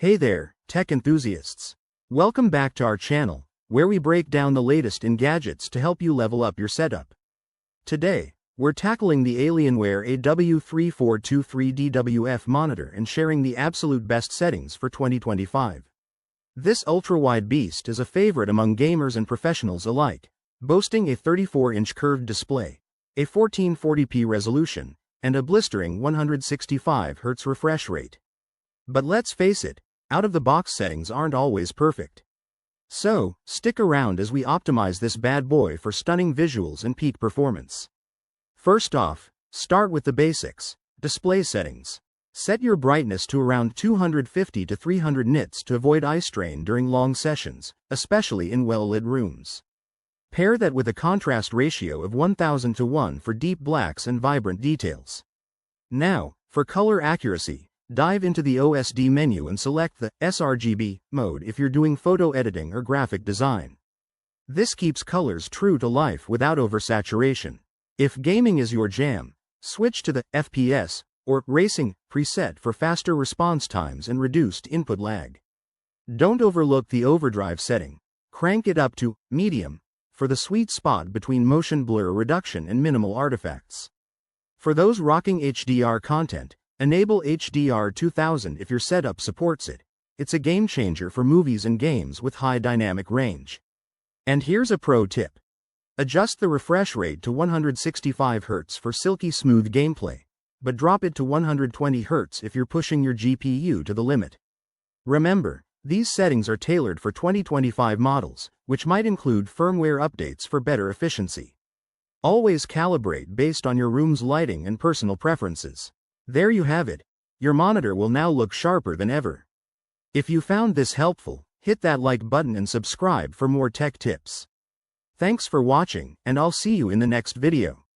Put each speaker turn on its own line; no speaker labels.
Hey there, tech enthusiasts. Welcome back to our channel, where we break down the latest in gadgets to help you level up your setup. Today, we're tackling the Alienware AW3423DWF monitor and sharing the absolute best settings for 2025. This ultra-wide beast is a favorite among gamers and professionals alike, boasting a 34-inch curved display, a 1440p resolution, and a blistering 165Hz refresh rate. But let's face it, out-of-the-box settings aren't always perfect. So, stick around as we optimize this bad boy for stunning visuals and peak performance. First off, start with the basics. Display settings. Set your brightness to around 250 to 300 nits to avoid eye strain during long sessions, especially in well-lit rooms. Pair that with a contrast ratio of 1000:1 for deep blacks and vibrant details. Now, for color accuracy, dive into the OSD menu and select the sRGB mode if you're doing photo editing or graphic design. This keeps colors true to life without oversaturation. If gaming is your jam, switch to the FPS or racing preset for faster response times and reduced input lag. Don't overlook the overdrive setting. Crank it up to medium for the sweet spot between motion blur reduction and minimal artifacts. For those rocking HDR content, enable HDR 2000 if your setup supports it. It's a game changer for movies and games with high dynamic range. And here's a pro tip. Adjust the refresh rate to 165Hz for silky smooth gameplay, but drop it to 120Hz if you're pushing your GPU to the limit. Remember, these settings are tailored for 2025 models, which might include firmware updates for better efficiency. Always calibrate based on your room's lighting and personal preferences. There you have it. Your monitor will now look sharper than ever. If you found this helpful, hit that like button and subscribe for more tech tips. Thanks for watching, and I'll see you in the next video.